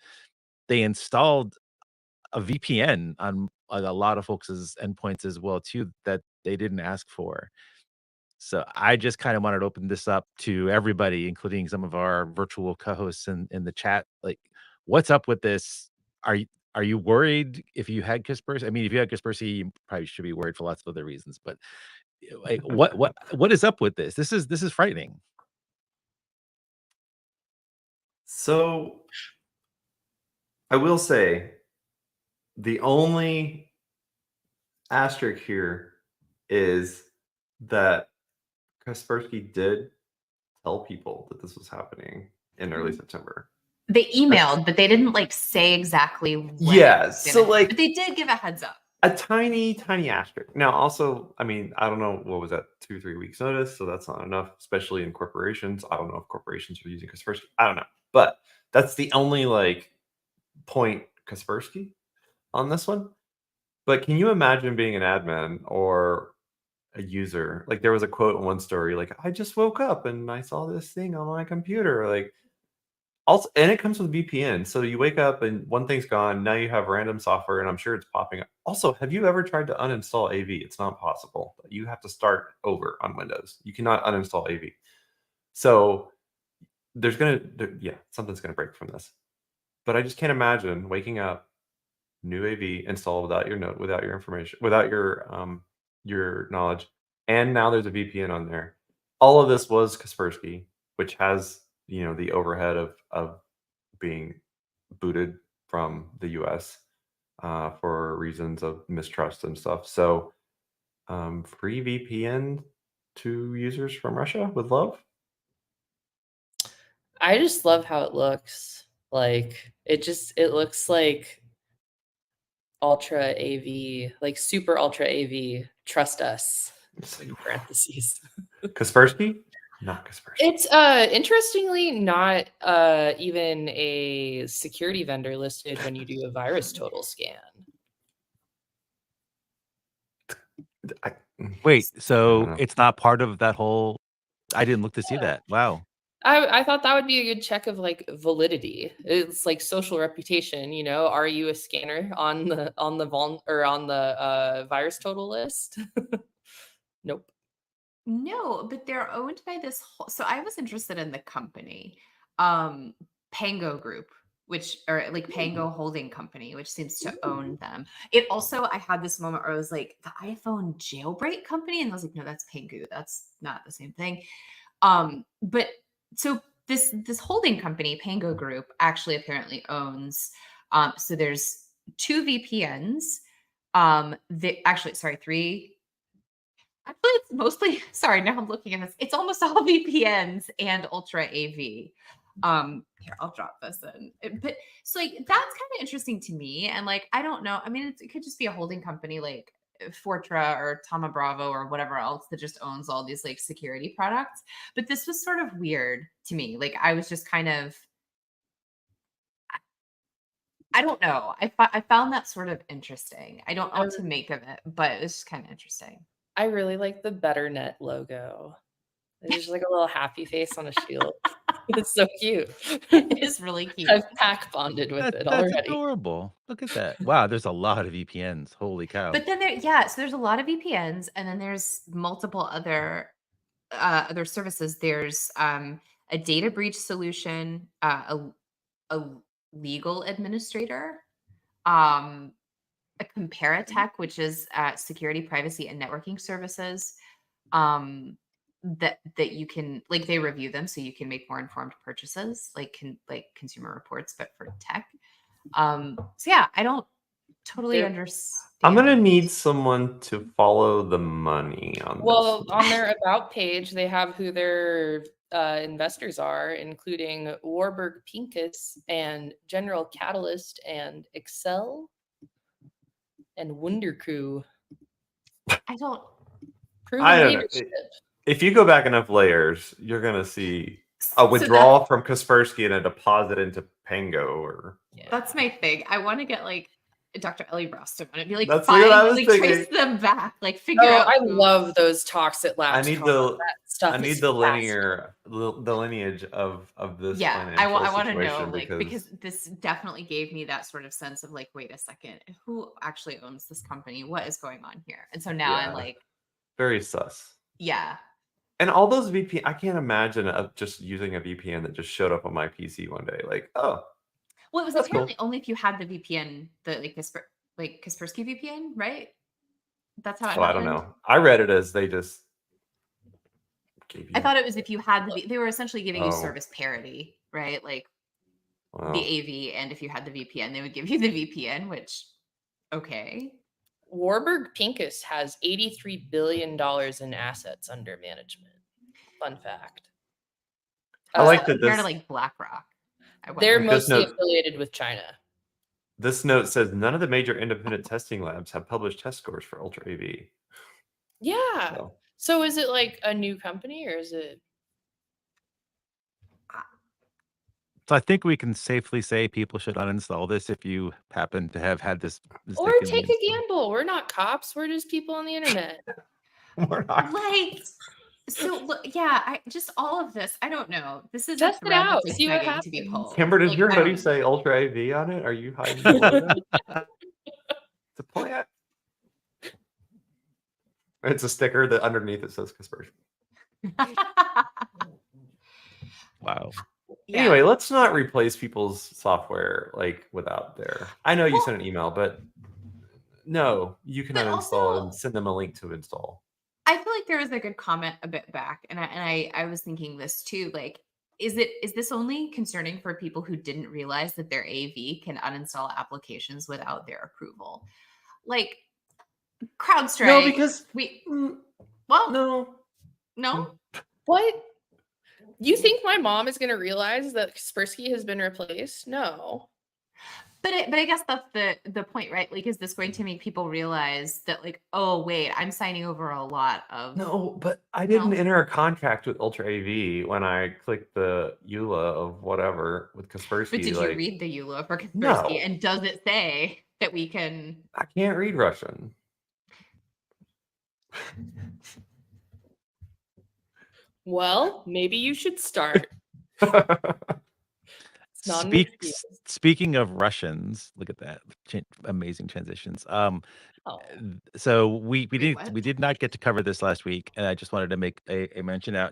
They installed a VPN on a lot of folks' endpoints as well too, that they didn't ask for. So I just kind of wanted to open this up to everybody, including some of our virtual co-hosts in the chat. Like, what's up with this? Are you worried if you had Kaspersky? I mean, if you had Kaspersky, you probably should be worried for lots of other reasons. But like, what is up with this? This is frightening. So I will say the only asterisk here is that Kaspersky did tell people that this was happening in early September. They emailed, but they didn't like say exactly when. Yeah, so like, but they did give a heads up. A tiny asterisk. Now, also, I mean, I don't know, what was that, 2-3 weeks notice? So that's not enough, especially in corporations. I don't know if corporations are using Kaspersky. I don't know, but that's the only like point Kaspersky on this one. But can you imagine being an admin or a user? Like, there was a quote in one story, like, I just woke up and I saw this thing on my computer, like. Also, and it comes with VPN. So you wake up and one thing's gone. Now you have random software, and I'm sure it's popping up. Also, have you ever tried to uninstall AV? It's not possible. You have to start over on Windows. You cannot uninstall AV. So something's gonna break from this. But I just can't imagine waking up, new AV installed without your note, without your information, without your knowledge, and now there's a VPN on there. All of this was Kaspersky, which has the overhead of being booted from the US for reasons of mistrust and stuff. So free VPN to users from Russia with love. I just love how it looks. Like it looks like Ultra AV, like super Ultra AV. Trust us. In parentheses. Kaspersky? Not Kaspersky. It's interestingly not even a security vendor listed when you do a virus total scan. Wait, so it's not part of that whole? I didn't look to see that. Wow. I thought that would be a good check of like validity. It's like social reputation, Are you a scanner on the virus total list? Nope. No, but they're owned by this whole. So I was interested in the company, Pango Group, like Pango Holding Company, which seems to own them. It also, I had this moment where I was like, the iPhone jailbreak company, and I was like, no, that's Pangu. That's not the same thing. But so this holding company, Pango Group, actually apparently owns. So there's 2 VPNs. Three. Actually, it's mostly, sorry, now I'm looking at this. It's almost all VPNs and Ultra AV. Here, I'll drop this in. But so like, that's kind of interesting to me. And like, I don't know. I mean, it could just be a holding company. Like, Fortra or Thoma Bravo or whatever else that just owns all these like security products. But this was sort of weird to me. Like I was just kind of, I don't know. I found that sort of interesting. I don't know what to make of it, but it was just kind of interesting. I really like the BetterNet logo. There's just like a little happy face on a shield. It's so cute. It is really cute. I've pack bonded with it That's already. adorable. Look at that. Wow, there's a lot of VPNs. Holy cow. But then so there's a lot of VPNs, and then there's multiple other services. There's a data breach solution, a legal administrator, a Comparatech, which is security, privacy, and networking services. That you can like they review them so you can make more informed purchases, like consumer reports, but for tech. So yeah, I don't totally understand. I'm gonna need someone to follow the money on Well, this. on their about page, they have who their investors are, including Warburg Pincus and General Catalyst and Excel and Wundercrew. I don't know. If you go back enough layers, you're gonna see a withdrawal from Kaspersky and a deposit into Pango. Or that's my thing. I want to get like Dr. Ellie Rostam on it. Be like, That's find, what I was like thinking. trace them back, like figure out. I love those talks at Labs. I need the lineage of this. Yeah, I want to know, situation like, because this definitely gave me that sort of sense of like, wait a second, who actually owns this company? What is going on here? And so now I'm like, very sus. Yeah. And all those VPN, I can't imagine of just using a VPN that just showed up on my PC one day. Like, oh, well, it was apparently only if you had the VPN, the Kaspersky VPN, right? That's how it happened. I don't know. I read it as they just gave you. I thought it was if you had they were essentially giving you service parity, right? Like the AV, and if you had the VPN, they would give you the VPN, which okay. Warburg Pincus has $83 billion in assets under management. Fun fact. I like that compared to like BlackRock. They're mostly affiliated with China. This note says none of the major independent testing labs have published test scores for Ultra AV. Yeah. So is it like a new company or is it? So I think we can safely say people should uninstall this if you happen to have had this or take a gamble. We're not cops. We're just people on the internet. We're not. Like, so yeah, I just all of this. I don't know. This is test it out. See what happens. To be pulled. Kimber, does your hoodie say Ultra AV on it? Are you hiding? It's a plant. It's a sticker that underneath it says Kaspersky. Wow. Yeah. Anyway, let's not replace people's software like without their. I know you sent an email, but no, you can uninstall and send them a link to install. I feel like there was a good comment a bit back, and I was thinking this too. Like, is this only concerning for people who didn't realize that their AV can uninstall applications without their approval? Like, CrowdStrike. No, because no. What? You think my mom is going to realize that Kaspersky has been replaced? No. But I guess that's the point, right? Like, is this going to make people realize that, like, oh wait, I'm signing over a lot of but I didn't enter a contract with Ultra AV when I clicked the EULA of whatever with Kaspersky. But did you read the EULA for Kaspersky? No. And does it say that we can? I can't read Russian. Well, maybe you should start. Speaking of Russians, look at that amazing transitions. So we did not get to cover this last week, and I just wanted to make a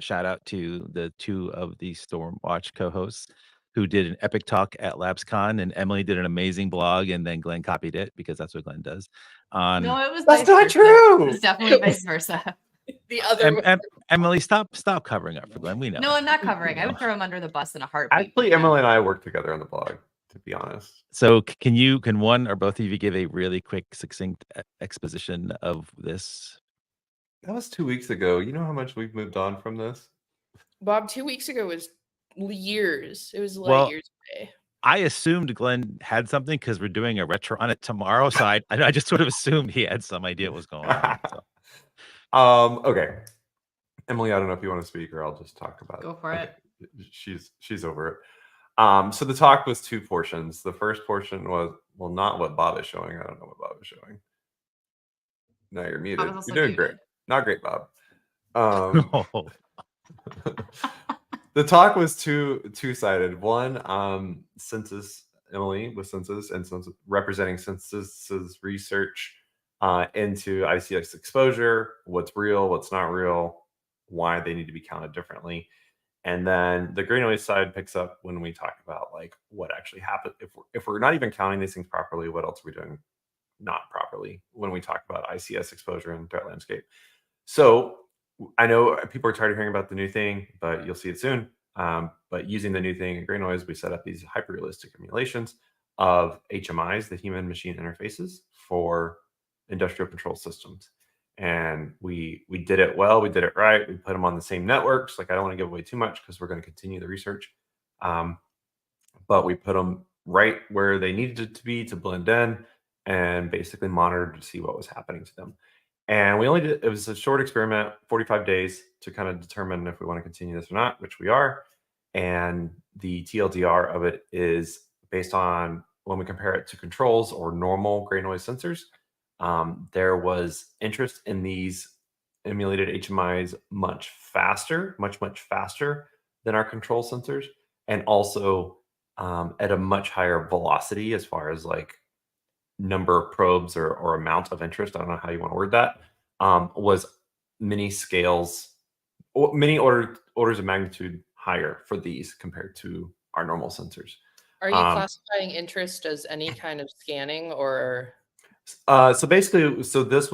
shout out to the two of the Stormwatch co-hosts who did an epic talk at LabsCon, and Emily did an amazing blog, and then Glenn copied it because that's what Glenn does. No, it was that's not true. It's definitely vice versa. The other Emily, stop covering up for Glenn. We know. No, I'm not covering. I would throw him under the bus in a heartbeat. Actually, Emily and I work together on the blog, to be honest. So can one or both of you give a really quick, succinct exposition of this? That was 2 weeks ago. You know how much we've moved on from this? Bob, 2 weeks ago was years. It was years away. I assumed Glenn had something because we're doing a retro on it tomorrow. So I just sort of assumed he had some idea what was going on. So. Okay. Emily, I don't know if you want to speak or I'll just talk about it. Go for it. She's over it. So the talk was 2 portions. The first portion was, well, not what Bob is showing. I don't know what Bob is showing. No, you're muted. Bob is also You're doing muted. great. Not great, Bob. The talk was two-sided. One, Censys, Emily with Censys and representing Censys's research into ICS exposure, what's real, what's not real, why they need to be counted differently. And then the gray noise side picks up when we talk about like what actually happened. If we're not even counting these things properly, what else are we doing not properly when we talk about ICS exposure and threat landscape? So I know people are tired of hearing about the new thing, but you'll see it soon. But using the new thing in gray noise, we set up these hyper-realistic emulations of HMIs, the human machine interfaces for industrial control systems. And we did it well, we did it right. We put them on the same networks. Like, I don't want to give away too much because we're going to continue the research. But we put them right where they needed to be to blend in and basically monitored to see what was happening to them. And we only did, it was a short experiment, 45 days to kind of determine if we want to continue this or not, which we are. And the TLDR of it is based on when we compare it to controls or normal gray noise sensors. There was interest in these emulated HMIs much faster, much faster than our control sensors. And also at a much higher velocity as far as like number of probes or amount of interest, I don't know how you want to word that, was many orders of magnitude higher for these compared to our normal sensors. Are you classifying interest as any kind of scanning or? So basically, this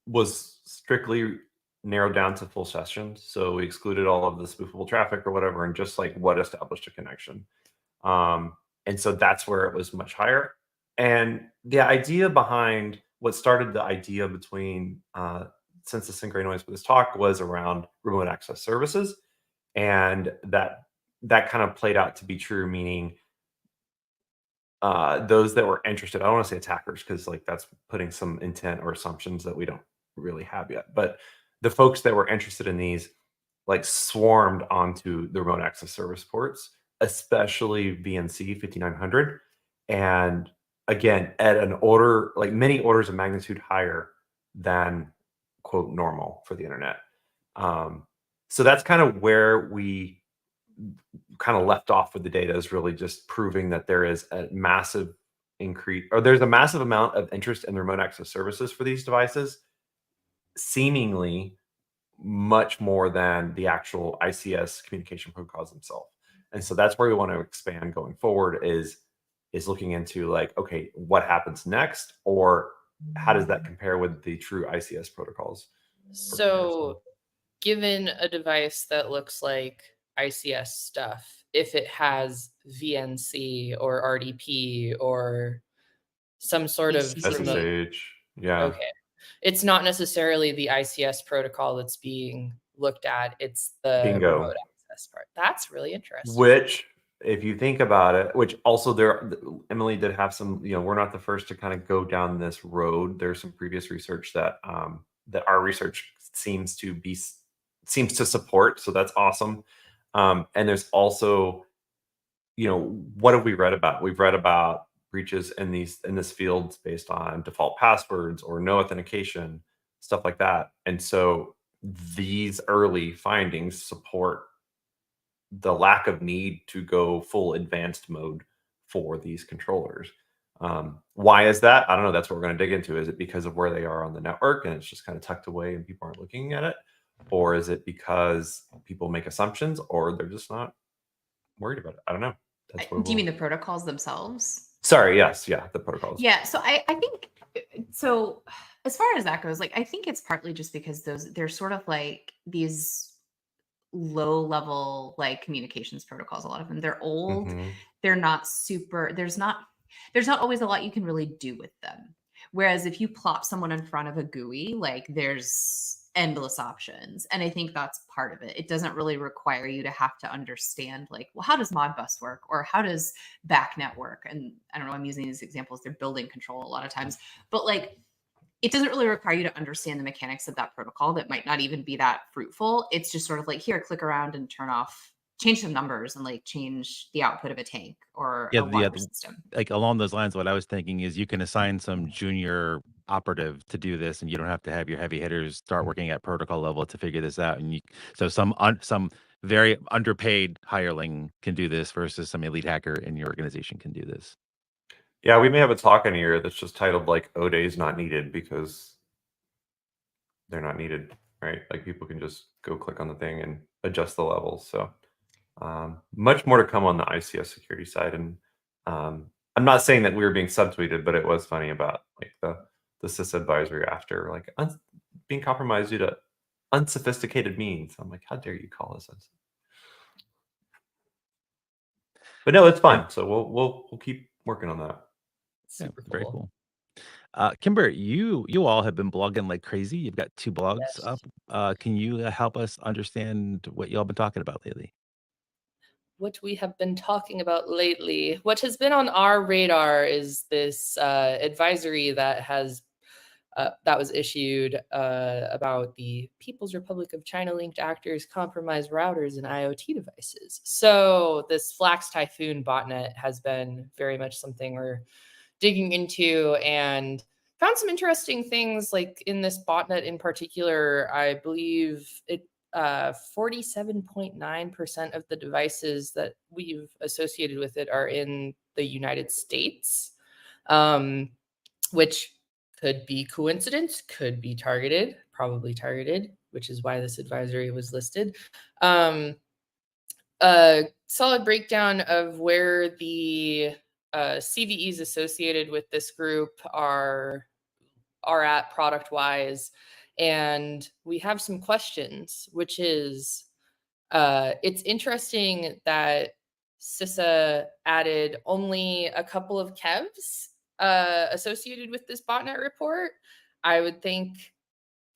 was strictly narrowed down to full sessions. So we excluded all of the spoofable traffic or whatever, and just like what established a connection. And so that's where it was much higher. And the idea behind what started the idea between Censys and gray noise for this talk was around remote access services. And that kind of played out to be true, meaning those that were interested, I don't want to say attackers, because like that's putting some intent or assumptions that we don't really have yet. But the folks that were interested in these like swarmed onto the remote access service ports, especially VNC 5900. And again, at an order, like many orders of magnitude higher than quote normal for the internet. So that's kind of where we kind of left off with the data, is really just proving that there is a massive increase, or there's a massive amount of interest in the remote access services for these devices, seemingly much more than the actual ICS communication protocols themselves. And so that's where we want to expand going forward, is looking into like, okay, what happens next, or how does that compare with the true ICS protocols? So given a device that looks like ICS stuff, if it has VNC or RDP or some sort of SSH, yeah. Okay. It's not necessarily the ICS protocol that's being looked at. It's the remote access part. That's really interesting. Which, if you think about it, which also Emily did have some, we're not the first to kind of go down this road. There's some previous research that that our research seems to support. So that's awesome. And there's also, what have we read about? We've read about breaches in this field based on default passwords or no authentication, stuff like that. And so these early findings support the lack of need to go full advanced mode for these controllers. Why is that? I don't know. That's what we're going to dig into. Is it because of where they are on the network and it's just kind of tucked away and people aren't looking at it? Or is it because people make assumptions, or they're just not worried about it? I don't know. Do you mean the protocols themselves? Sorry, yes, yeah, the protocols. Yeah, so I think, so as far as that goes, like, I think it's partly just because they're sort of like these low level like communications protocols. A lot of them, they're old, they're not super, there's not always a lot you can really do with them. Whereas if you plop someone in front of a GUI, like there's endless options. And I think that's part of it. It doesn't really require you to have to understand, like, well, how does Modbus work? Or how does BACnet work? And I don't know, I'm using these examples. They're building control a lot of times. But like, it doesn't really require you to understand the mechanics of that protocol. That might not even be that fruitful. It's just sort of like, here, click around and turn off, change some numbers and like change the output of a tank or Yeah, a water system. like along those lines, what I was thinking is you can assign some junior operative to do this, and you don't have to have your heavy hitters start working at protocol level to figure this out. And so some very underpaid hireling can do this versus some elite hacker in your organization can do this. Yeah, we may have a talk in here that's just titled like "O-Days Not Needed" because they're not needed, right? Like people can just go click on the thing and adjust the levels. So much more to come on the ICS security side. And I'm not saying that we were being subtweeted, but it was funny about like the CISA advisory after like being compromised due to unsophisticated means. I'm like, how dare you call us? But no, it's fine. So we'll keep working on that. Super Very cool. Kimber, you all have been blogging like crazy. You've got 2 blogs Yes. up. Can you help us understand what y'all been talking about lately? What we have been talking about lately, what has been on our radar is this advisory that was issued about the People's Republic of China linked actors, compromised routers, and IoT devices. So this Flax Typhoon botnet has been very much something we're digging into and found some interesting things. Like in this botnet in particular, I believe 47.9% of the devices that we've associated with it are in the United States, which could be coincidence, could be targeted, probably targeted, which is why this advisory was listed. A solid breakdown of where the CVEs associated with this group are at product-wise. And we have some questions, which is, it's interesting that CISA added only a couple of kevs associated with this botnet report. I would think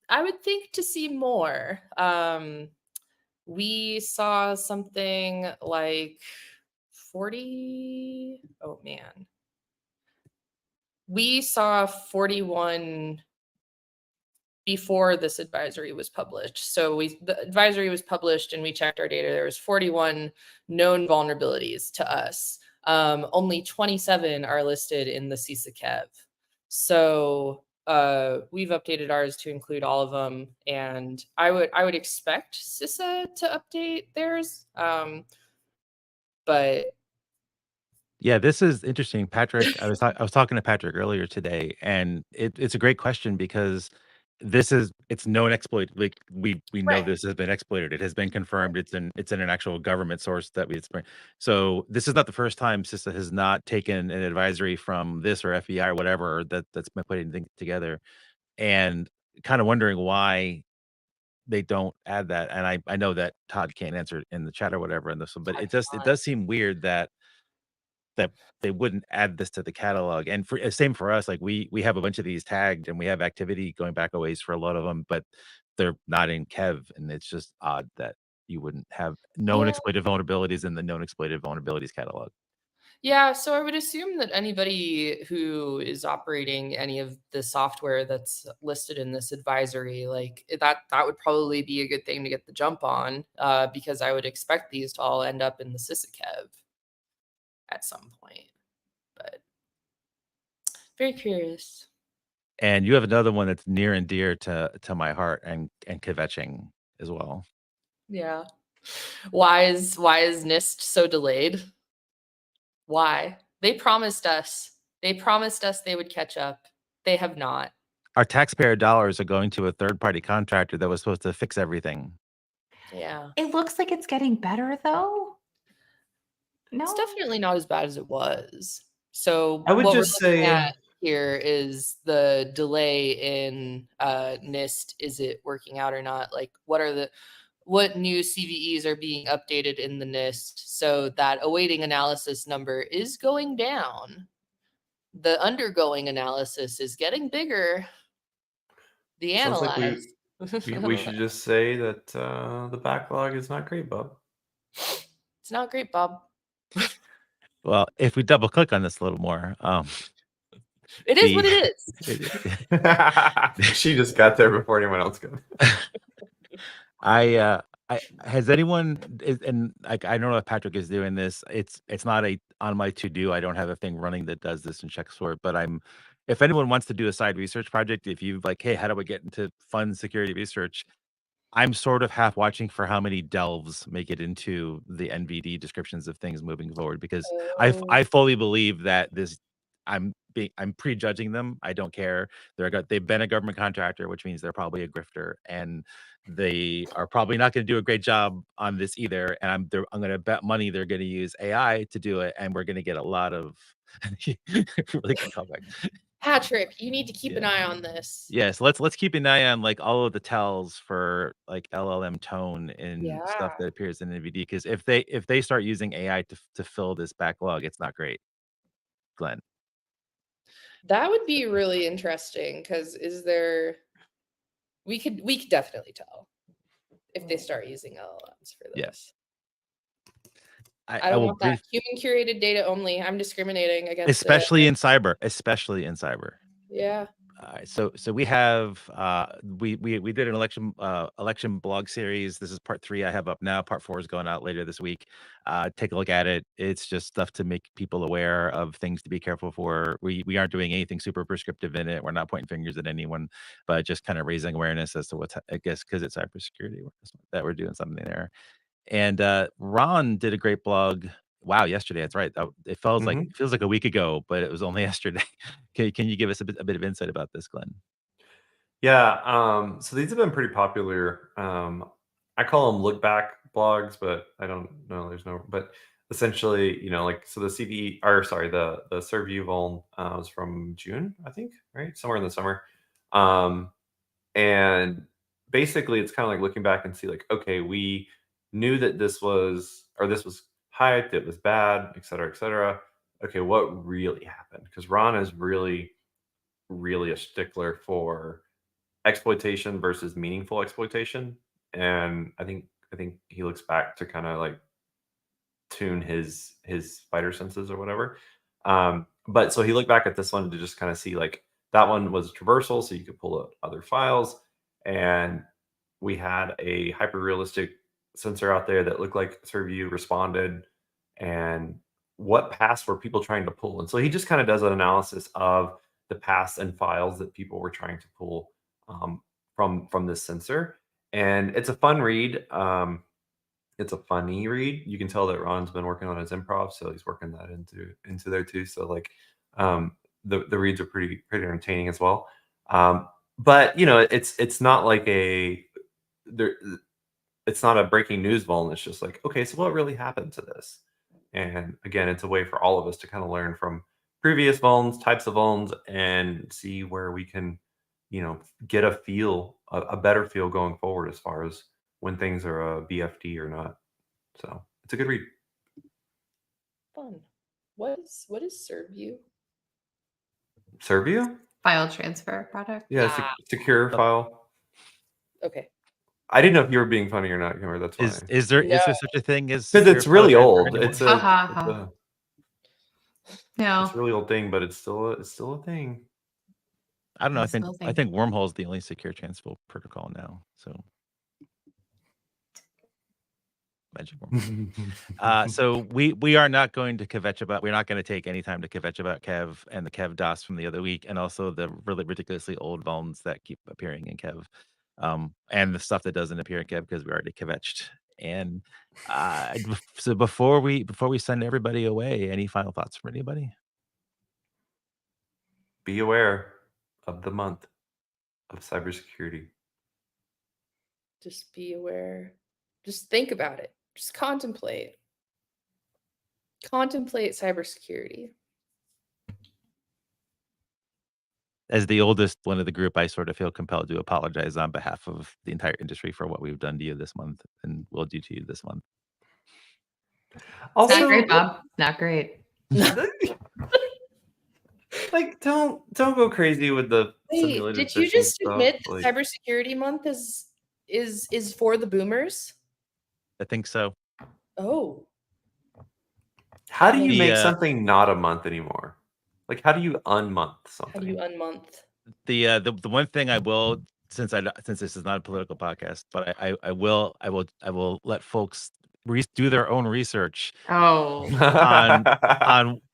to see more. We saw something like 40. Oh man. We saw 41 before this advisory was published. So the advisory was published and we checked our data. There was 41 known vulnerabilities to us. Only 27 are listed in the CISA kev. So we've updated ours to include all of them. And I would expect CISA to update theirs. But Yeah, this is interesting, Patrick. I was talking to Patrick earlier today, and it's a great question because it's known exploit. Like we know Right. this has been exploited. It has been confirmed. It's in an actual government source that we. So this is not the first time CISA has not taken an advisory from this or FBI or whatever that's been putting things together, and kind of wondering why they don't add that. And I know that Todd can't answer it in the chat or whatever, and this, but it does seem weird that they wouldn't add this to the catalog. And same for us, like we have a bunch of these tagged and we have activity going back a ways for a lot of them, but they're not in kev, and it's just odd that you wouldn't have known exploited vulnerabilities in the known exploited vulnerabilities catalog. Yeah, so I would assume that anybody who is operating any of the software that's listed in this advisory, like that would probably be a good thing to get the jump on, because I would expect these to all end up in the CISA kev at some point. But very curious. And you have another one that's near and dear to my heart and kvetching as well. Yeah. Why is NIST so delayed? Why? They promised us they would catch up. They have not. Our taxpayer dollars are going to a third-party contractor that was supposed to fix everything. Yeah. It looks like it's getting better though. No, It's definitely not as bad as it was. So I would what just we're looking say- at here is the delay in NIST. Is it working out or not? Like what new CVEs are being updated in the NIST so that awaiting analysis number is going down. The undergoing analysis is getting bigger. The Sounds like analyzed. We should just say that the backlog is not great, Bob. It's not great, Bob. Well, if we double click on this a little more, It is what it is. She just got there before anyone else got. I has anyone and like I don't know if Patrick is doing this. It's not on my to do. I don't have a thing running that does this and checks for it. But if anyone wants to do a side research project, if you've like, hey, how do I get into fun security research? I'm sort of half watching for how many delves make it into the NVD descriptions of things moving forward, because I fully believe that I'm prejudging them. I don't care. They've been a government contractor, which means they're probably a grifter, and they are probably not going to do a great job on this either. And I'm going to bet money they're going to use AI to do it, and we're going to get a lot of really good callback. Patrick, you need to keep an eye on this. Yes, let's keep an eye on like all of the tells for like LLM tone and stuff that appears in NVD, because if they start using AI to fill this backlog, it's not great. Glenn. That would be really interesting, because we could definitely tell if they start using LLMs for this. Yes. I don't want that human curated data only. I'm discriminating against especially in cyber. Yeah. So we have we did an election blog series. This is part 3 I have up now. Part 4 is going out later this week. Take a look at it. It's just stuff to make people aware of things to be careful for. We aren't doing anything super prescriptive in it. We're not pointing fingers at anyone, but just kind of raising awareness as to what's, I guess, because it's cybersecurity that we're doing something there. And Ron did a great blog. Wow, yesterday. That's right. It feels like a week ago, but it was only yesterday. Can you give us a bit of insight about this, Glenn? Yeah. So these have been pretty popular. I call them look back blogs, but I don't know. But essentially, so the the Surview vuln was from June, I think, right? Somewhere in the summer. And basically it's kind of like looking back and see like, okay, we knew that this was hyped, it was bad, et cetera, et cetera. Okay, what really happened? Because Ron is really, really a stickler for exploitation versus meaningful exploitation. And I think he looks back to kind of like tune his spider senses or whatever. But so he looked back at this one to just kind of see like that one was traversal, so you could pull out other files. And we had a hyper realistic sensor out there that looked like Surview responded, and what paths were people trying to pull. And so he just kind of does an analysis of the paths and files that people were trying to pull from this sensor. And it's a fun read. It's a funny read. You can tell that Ron's been working on his improv, so he's working that into there too. So like the reads are pretty entertaining as well. But it's not like it's not a breaking news vuln. It's just like, okay, so what really happened to this? And again, it's a way for all of us to kind of learn from previous vulns, types of vulns, and see where we can, get a better feel going forward as far as when things are a BFD or not. So it's a good read. Fun. What is Surview? Surview? File transfer product. Yeah, secure file. Okay. I didn't know if you were being funny or not, Kimber. That's why. Is there such a thing as? Because it's really old. It's no, it's a really old thing, but it's still a thing. I don't know. I think Wormhole is the only secure transfer protocol now. So magic Wormhole. So we are not going to kvetch about. We're not going to take any time to kvetch about Kev and the Kev DOS from the other week, and also the really ridiculously old vulns that keep appearing in Kev. And the stuff that doesn't appear in Kev because we already kvetched. And so before we send everybody away, any final thoughts from anybody? Be aware of the month of cybersecurity. Just be aware. Just think about it. Just contemplate. Contemplate cybersecurity. As the oldest one of the group, I sort of feel compelled to apologize on behalf of the entire industry for what we've done to you this month and will do to you this month. Also, not great, Bob. Not great. Like, don't go crazy with the Wait, simulated did you phishing just stuff. admit that Like, Cybersecurity Month is for the boomers? I think so. Oh, how do you The, make something not a month anymore? Like, how do you unmonth how something? do you unmonth? the one thing I will, since this is not a political podcast, but I will let folks do their own research Oh,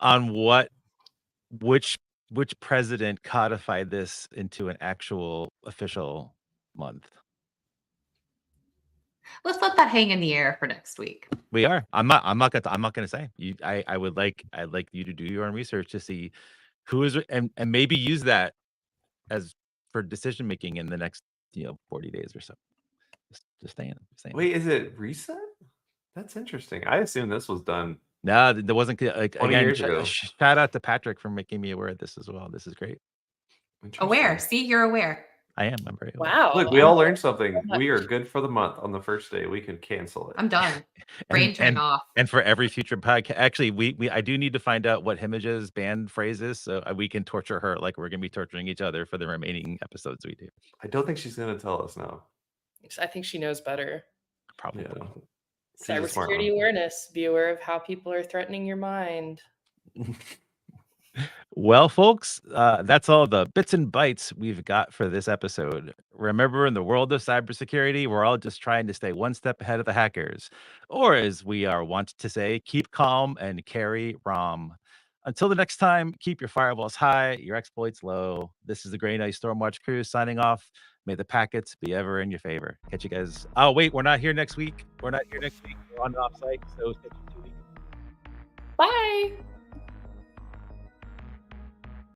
on which president codified this into an actual official month. let's let that hang in the air for next week. We are. I'm not gonna say. I'd like you to do your own research to see who is, and maybe use that as for decision making in the next 40 days or so. Just saying. Wait, is it recent? That's interesting. I assume this was done. No, there wasn't, like, 20 again, years ago. shout out to Patrick for making me aware of this as well. This is great. Aware. Interesting. See, you're aware. I am. I'm very aware. Wow. Look, we all learned something. much. We are good for the month. On the first day, we can cancel it. I'm done. Brain turning off. And for every future podcast, actually, I do need to find out what Himage's band phrase is, so we can torture her like we're gonna be torturing each other for the remaining episodes we do. I don't think she's gonna tell us now. I think she knows better. Probably. Yeah. She's a smart Cybersecurity one. awareness. Be aware of how people are threatening your mind. Well, folks, that's all the bits and bytes we've got for this episode. Remember, in the world of cybersecurity, we're all just trying to stay one step ahead of the hackers. Or, as we are wont to say, keep calm and carry ROM. Until the next time, keep your firewalls high, your exploits low. This is the Grey Knight Stormwatch crew signing off. May the packets be ever in your favor. Catch you guys. Oh, wait, we're not here next week. We're on and off site, so catch you 2 weeks. Bye.